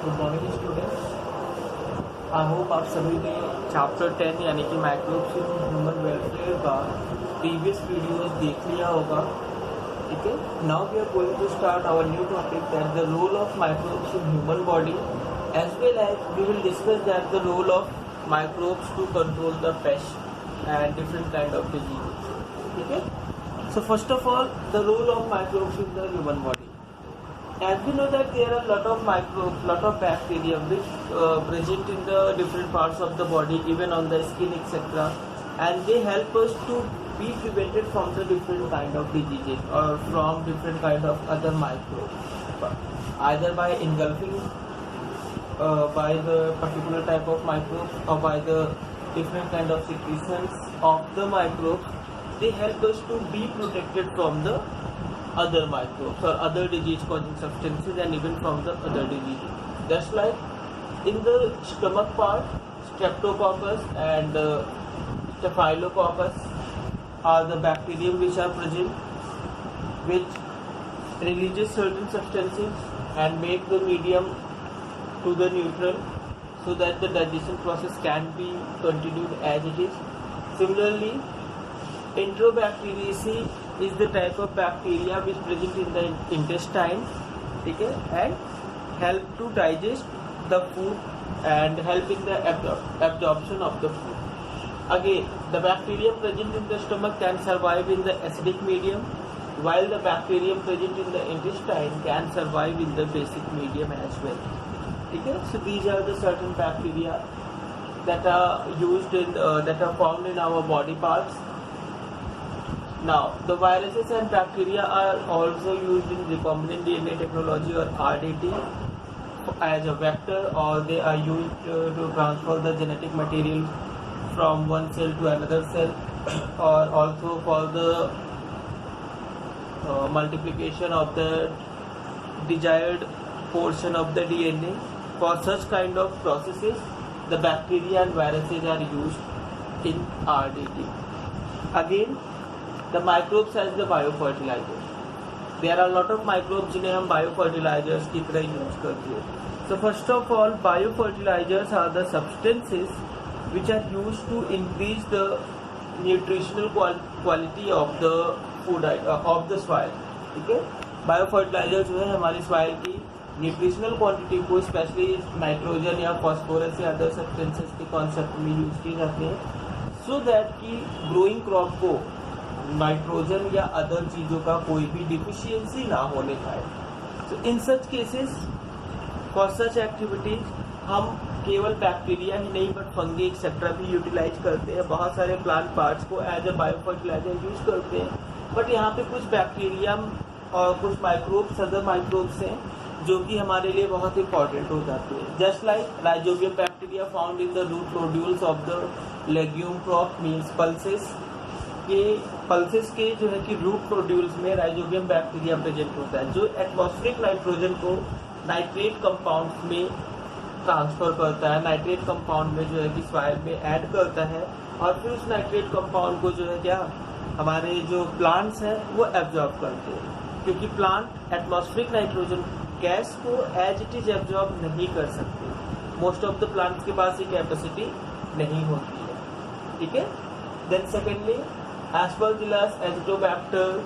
Good morning students. I hope आप सभी ने चैप्टर 10 यानी कि माइक्रोब्स इन ह्यूमन वेलफेयर का प्रीवियस वीडियोस देख लिया होगा। ठीक है, now we are going to start our new topic that the role of microbes in human body as well as we will discuss that the role of microbes to control the pest and different kind of diseases. ठीक है, so first of all, the role of microbes in the human body. As we know that there are a lot of microbes, lot of bacteria which present in the different parts of the body, even on the skin, etc. And they help us to be prevented from the different kind of diseases or from different kind of other microbes, either by engulfing by the particular type of microbes or by the different kind of secretions of the microbes. They help us to be protected from the other microbes or other disease causing substances and even from the other diseases. Just like in the stomach part, streptococcus and staphylococcus are the bacterium which are present, which releases certain substances and make the medium to the neutral so that the digestion process can be continued as it is. Similarly, Enterobacteriaceae is the type of bacteria which present in the intestine, okay, and help to digest the food and help in the absorption of the food. Again, the bacterium present in the stomach can survive in the acidic medium, while the bacterium present in the intestine can survive in the basic medium as well. Okay, so these are the certain bacteria that are used in that are found in our body parts. Now, the viruses and bacteria are also used in recombinant DNA technology or RDT as a vector, or they are used to transfer the genetic material from one cell to another cell, or also for the multiplication of the desired portion of the DNA. For such kind of processes, the bacteria and viruses are used in RDT. Again, the microbes as the biofertilizers. There are a lot of microbes जिन्हें हम biofertilizers की तरह use करते हैं. So first of all, biofertilizers are the substances which are used to increase the nutritional quality of the food of the soil. ठीक है, biofertilizers जो है हमारी soil की न्यूट्रिशनल क्वांटिटी को स्पेशली नाइट्रोजन या फॉस्फोरस या अदर सब्सटेंसेस के कॉन्सेप्ट में यूज किए जाते हैं, सो दैट कि ग्रोइंग क्रॉप को नाइट्रोजन या अदर चीज़ों का कोई भी डिफिशियंसी ना होने पाए. So in such cases, for such activities हम केवल बैक्टीरिया ही नहीं बट फंगी एक्सेट्रा भी यूटिलाइज करते हैं. बहुत सारे प्लांट पार्ट्स को एज ए बायोफर्टिलाइजर यूज करते हैं, बट यहाँ पे कुछ बैक्टीरिया और कुछ माइक्रोब्स, अदर माइक्रोब्स हैं जो कि हमारे लिए बहुत इंपॉर्टेंट हो जाते हैं. Just like rhizobium bacteria found in the root nodules of the legume crop means pulses के जो है कि रूट नोड्यूल्स में राइजोबियम बैक्टीरिया प्रेजेंट होता है, जो एटमॉस्फेरिक नाइट्रोजन को नाइट्रेट कंपाउंड में ट्रांसफर करता है, नाइट्रेट कंपाउंड में जो है कि सॉइल में ऐड करता है, और फिर उस नाइट्रेट कंपाउंड को जो है क्या हमारे जो प्लांट्स हैं वो एब्जॉर्ब करते हैं, क्योंकि प्लांट एटमॉस्फेरिक नाइट्रोजन गैस को एज इट इज एब्जॉर्ब नहीं कर सकते. मोस्ट ऑफ द प्लांट्स के पास ये कैपेसिटी नहीं होती है. ठीक है, then secondly aspergillus, azotobacter,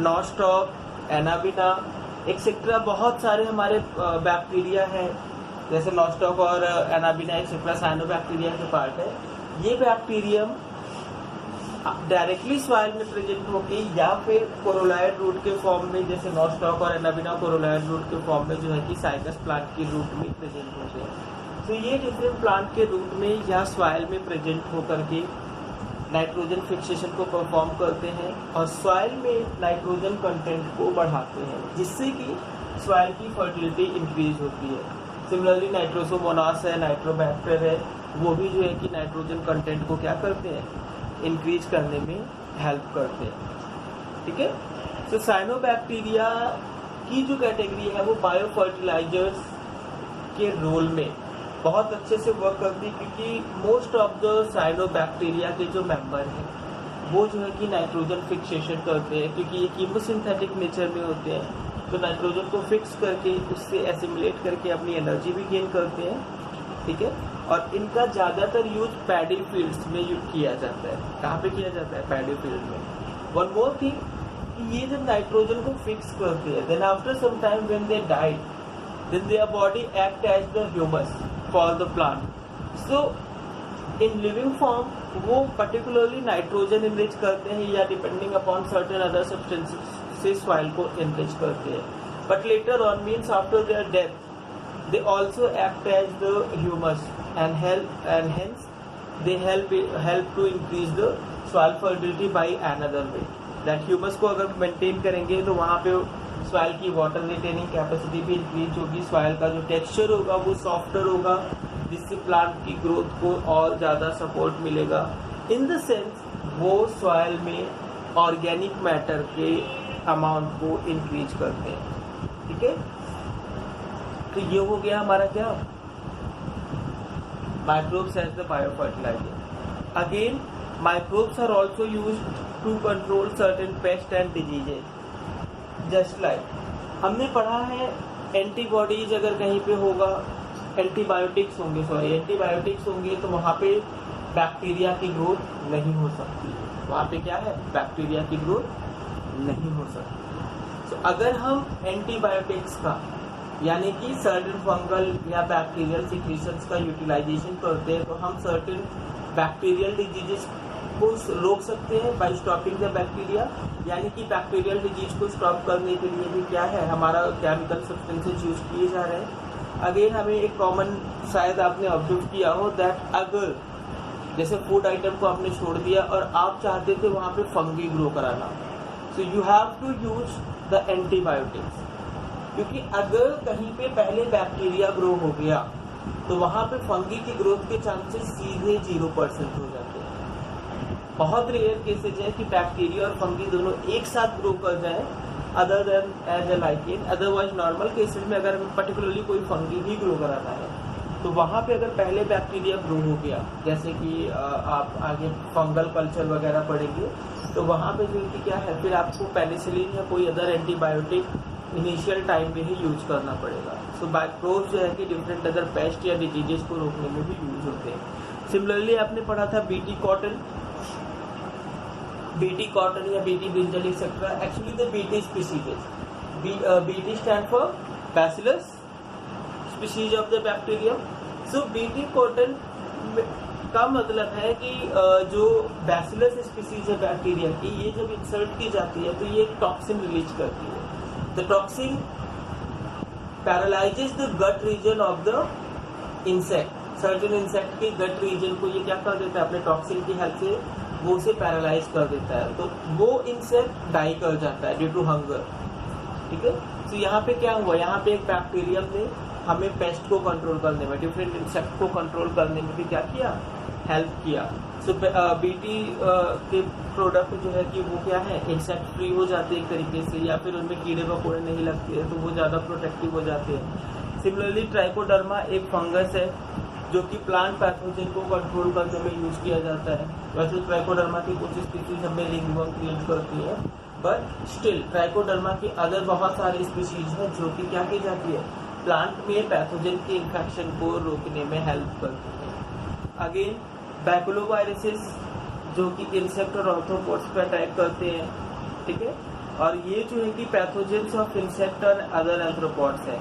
nostoc, anabaena etcetera बहुत सारे हमारे बैक्टीरिया हैं, जैसे नॉस्टॉक और एनाबिना एक्सेट्रा साइनोबैक्टीरिया के पार्ट है. ये बैक्टीरियम डायरेक्टली सॉइल में प्रेजेंट होके या फिर कोरोलाइड रूट के फॉर्म में, जैसे नॉस्टॉक और एनाबिना कोरोलाइड रूट के फॉर्म में जो है कि साइनस प्लांट के रूट में प्रेजेंट होते हैं. तो ये डिफरेंट प्लांट के रूट में या सॉइल में प्रेजेंट होकर के नाइट्रोजन फिक्सेशन को परफॉर्म करते हैं और सॉइल में नाइट्रोजन कंटेंट को बढ़ाते हैं, जिससे कि सॉइल की फर्टिलिटी इंक्रीज होती है. सिमिलरली नाइट्रोसोमोनास है, नाइट्रोबैक्टर है, वो भी जो है कि नाइट्रोजन कंटेंट को क्या करते हैं, इंक्रीज करने में हेल्प करते हैं. ठीक है, तो साइनोबैक्टीरिया की जो कैटेगरी है वो बायोफर्टिलाइजर्स के रोल में बहुत अच्छे से वर्क करती है, क्योंकि मोस्ट ऑफ द साइनोबैक्टीरिया के जो मेंबर हैं वो जो है कि नाइट्रोजन फिक्सेशन करते हैं, क्योंकि ये कीमोसिंथेटिक नेचर में होते हैं. तो नाइट्रोजन को फिक्स करके उससे एसिमुलेट करके अपनी एनर्जी भी गेन करते हैं, ठीक है। और इनका ज़्यादातर यूज पैडी फील्ड्स में यूज किया जाता है। कहाँ पे किया जाता है? पैडी फील्ड में। वन मोर थिंग, ये जब नाइट्रोजन को फिक्स करते हैं, then after some time when they died, then their body act as the humus for the plant. So in living form वो पर्टिकुलरली नाइट्रोजन इनरिच करते हैं या depending upon certain other substances से soil को enrich करते हैं। But later on means after their death they also act as the humus and hence they help to increase the soil fertility by another way. That humus को अगर maintain करेंगे तो वहाँ पे सॉइल की वाटर रिटेनिंग कैपेसिटी भी increase होगी, soil का जो टेक्सचर होगा वो सॉफ्टर होगा, जिससे प्लांट की ग्रोथ को और ज़्यादा सपोर्ट मिलेगा। इन द सेंस वो सॉइल में ऑर्गेनिक मैटर के अमाउंट को इंक्रीज करते हैं, ठीक है। तो ये हो गया हमारा क्या, microbes as the bio fertiliser. Again microbes are also used to control certain pest and diseases. Just like हमने पढ़ा है एंटीबॉडीज अगर कहीं पे होगा, एंटीबायोटिक्स होंगे तो वहाँ पे बैक्टीरिया की ग्रोथ नहीं हो सकती। वहाँ पे क्या है, बैक्टीरिया की ग्रोथ नहीं हो सकती। तो अगर हम एंटीबायोटिक्स का यानी कि सर्टेन फंगल या बैक्टीरियल सिक्रीशंस का यूटिलाइजेशन करते हैं तो हम सर्टेन बैक्टीरियल डिजीजेस को रोक सकते हैं बाय स्टॉपिंग द बैक्टीरिया। यानी कि बैक्टीरियल डिजीज को स्टॉप करने के लिए भी क्या है, हमारा केमिकल सब्सटेंसेस यूज किए जा रहे हैं। अगेन हमें एक कॉमन शायद आपने ऑब्जर्व किया हो दैट अगर जैसे फूड आइटम को आपने छोड़ दिया और आप चाहते थे वहाँ पे फंगी ग्रो कराना, so you have to use the antibiotics. क्योंकि अगर कहीं पे पहले बैक्टीरिया ग्रो हो गया तो वहाँ पे फंगी की ग्रोथ के चांसेस सीधे 0% हो जाते हैं। बहुत रेयर केसेज है कि बैक्टीरिया और फंगी दोनों एक साथ ग्रो कर जाए other than as a lichen. Otherwise normal cases में अगर पर्टिकुलरली कोई फंगी ही ग्रो कराना है तो वहाँ पे अगर पहले बैक्टीरिया ग्रो हो गया, जैसे कि आप आगे फंगल कल्चर वगैरह पढ़ेंगे, तो वहाँ पे जो कि क्या है, फिर आपको पेनिसिलिन या कोई अदर एंटीबायोटिक इनिशियल टाइम में ही यूज करना पड़ेगा। सो माइक्रोब्स जो है कि डिफरेंट अदर पेस्ट या डिजीजेस को रोकने में भी यूज होते हैं। सिमिलरली आपने पढ़ा था बीटी कॉटन या BT brinjal etcetera. Actually the BT species, BT stand for bacillus species of the bacterium. So BT cotton का मतलब है कि जो बैसिलस स्पीसीज है बैक्टीरिया की, ये जब इंसर्ट की जाती है तो ये एक टॉक्सिन रिलीज करती है। The toxin paralyzes the gut region of the insect. Certain insect के gut region को ये क्या कर देता है, अपने टॉक्सिन की हेल्प से वो उसे पैरालाइज कर देता है, तो वो इंसेक्ट डाई कर जाता है ड्यू टू हंगर, ठीक है। तो यहाँ पे क्या हुआ, यहाँ पे एक बैक्टीरियम ने हमें पेस्ट को कंट्रोल करने में, डिफरेंट इंसेक्ट को कंट्रोल करने में भी क्या किया, हेल्प किया। सो बीटी के प्रोडक्ट जो है कि वो क्या है, इंसेक्ट फ्री हो जाते हैं एक तरीके से, या फिर उनमें कीड़े मकोड़े नहीं लगते हैं तो वो ज़्यादा प्रोटेक्टिव हो जाते हैं। सिमिलरली ट्राइकोडर्मा एक फंगस है जो कि प्लांट पैथोजन को कंट्रोल करने में यूज किया जाता है। वैसे ट्राइकोडर्मा की कुछ स्पीसीज हमें रिंगवर्म क्रिएट करती है, बट स्टिल ट्राइकोडर्मा की अदर बहुत सारी स्पीसीज हैं जो कि क्या की जाती है, प्लांट में पैथोजन के इन्फेक्शन को रोकने में हेल्प करती है। अगेन बैकुलोवायरसेस जो कि इंसेक्ट और आर्थ्रोपोड्स पर अटैक करते हैं, ठीक है। और ये जो है कि पैथोजेंस ऑफ इंसेक्ट और अदर आर्थ्रोपोड्स है,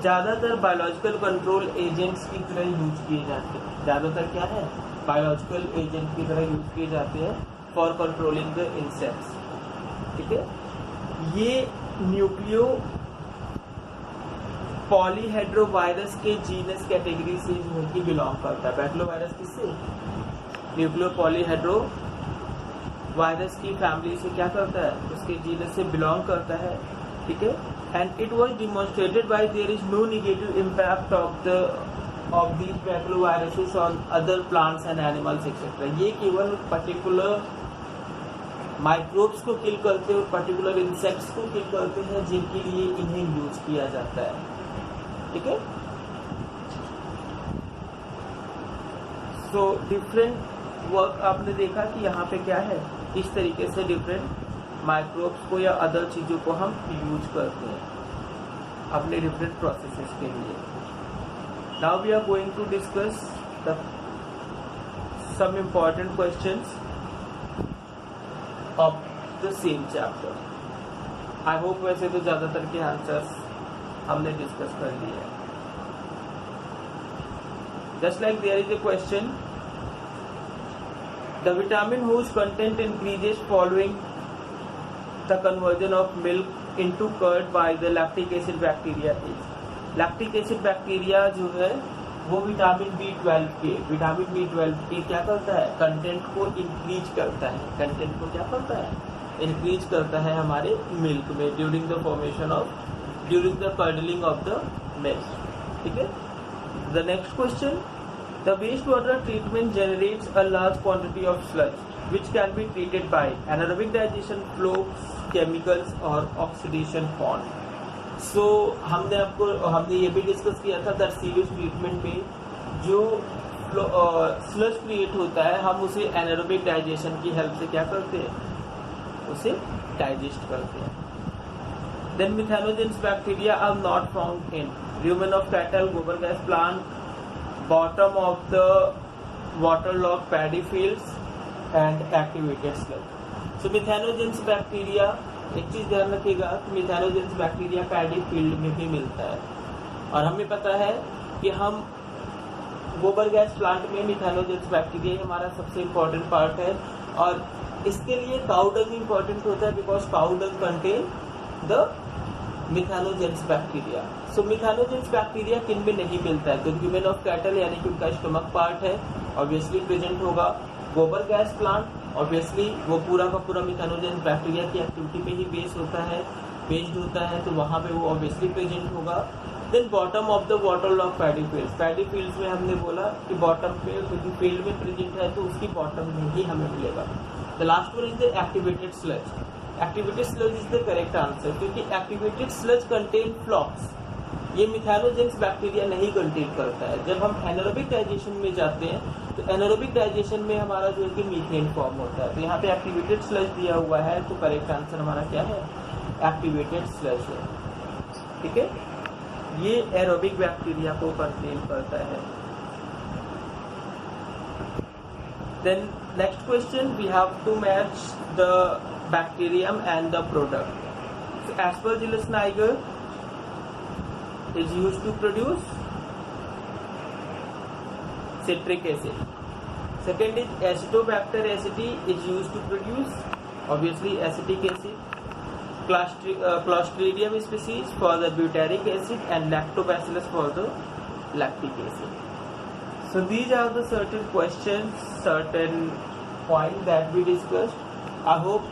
ज़्यादातर बायोलॉजिकल कंट्रोल एजेंट्स की तरह यूज किए जाते हैं। ज़्यादातर क्या है, बायोलॉजिकल एजेंट की तरह यूज किए जाते हैं फॉर कंट्रोलिंग द इंसेक्ट्स, ठीक है। ये न्यूक्लियो पॉलीहेड्रोवायरस के जीनस कैटेगरी से जो है कि बिलोंग करता है। बैक्लोवायरस किससे, न्यूक्लियो पॉलीहेड्रो वायरस की फैमिली से क्या करता है, उसके जीनस से बिलोंग करता है, ठीक है। And it was demonstrated by there is no negative impact of these baculoviruses on other plants and animals etcetera. ये केवल पर्टिकुलर माइक्रोब्स को किल करते हैं और पर्टिकुलर इंसेक्ट्स को किल करते हैं जिनके लिए इन्हें यूज किया जाता है, ठीक है। सो डिफरेंट वर्क आपने देखा कि यहाँ पे क्या है, इस तरीके से डिफरेंट माइक्रोब्स को या अदर चीज़ों को हम यूज करते हैं अपने डिफरेंट प्रोसेसेस के लिए. Now we are going to discuss some important questions of the same chapter. I hope वैसे तो ज़्यादातर के आंसर्स हमने डिस्कस कर लिए हैं. Just like there is a question, the vitamin whose content increases following the conversion of milk into curd by the lactic acid bacteria is. lactic acid bacteria जो है वो विटामिन B12 के क्या करता है, कंटेंट को इंक्रीज करता है. कंटेंट को क्या करता है, इंक्रीज करता है हमारे मिल्क में during the curdling of the milk. ठीक है. The next question, the waste water treatment generates a large quantity of sludge which can be treated by anaerobic digestion, flow chemicals और ऑक्सीडेशन बॉन्ड. सो हमने ये भी discuss किया था that sewage treatment में जो स्लज क्रिएट होता है हम उसे एनारोबिक डाइजेशन की हेल्प से क्या करते हैं, उसे डाइजेस्ट करते हैं. Then methanogens bacteria are not found in lumen of cattle, गोबर gas plant, bottom of the waterlogged paddy fields and activated sludge. So methanogens bacteria, एक चीज ध्यान रखिएगा कि मिथेनोजेंस बैक्टीरिया पैडी फील्ड में भी मिलता है. और हमें पता है कि हम गोबर गैस प्लांट में मिथेनोजेंस बैक्टीरिया हमारा सबसे इम्पोर्टेंट पार्ट है. और इसके लिए काउ डंग इम्पोर्टेंट होता है because cow dung contain the methanogens bacteria. So methanogens bacteria किन में नहीं मिलता है, तो ह्यूमन ऑफ कैटल यानी कि उनका स्टमक पार्ट है ऑब्वियसली प्रेजेंट होगा. गोबर गैस प्लांट ऑब्वियसली वो पूरा का पूरा मिथेनोजेंस बैक्टीरिया की एक्टिविटी पे ही बेस्ड होता है तो वहाँ पे वो ऑब्वियसली प्रेजेंट होगा. Then bottom of the waterlogged paddy fields में हमने बोला कि बॉटम पे क्योंकि फील्ड में प्रेजेंट है तो उसकी बॉटम में ही हमें मिलेगा. The last one is the activated sludge. Activated sludge is the correct answer क्योंकि एक्टिवेटेड स्लज कंटेन फ्लॉक्स. ये मिथेनोजेंस बैक्टीरिया नहीं कंटेन करता है. जब हम एनारोबिक डाइजेशन में जाते हैं तो एनारोबिक डाइजेशन में हमारा जो है कि मीथेन फॉर्म होता है. तो यहाँ पे एक्टिवेटेड स्लज दिया हुआ है तो करेक्ट आंसर हमारा क्या है, एक्टिवेटेड स्लज है. ठीक है. ये एरोबिक बैक्टीरिया को कंटेन करता है. Then next question, we have to match the bacterium and the product. So Aspergillus niger is used to produce citric acid. Second is Acetobacter aceti is used to produce obviously acetic acid. Clostridium species for the butyric acid and Lactobacillus for the lactic acid. So these are the certain questions, certain points that we discussed. I hope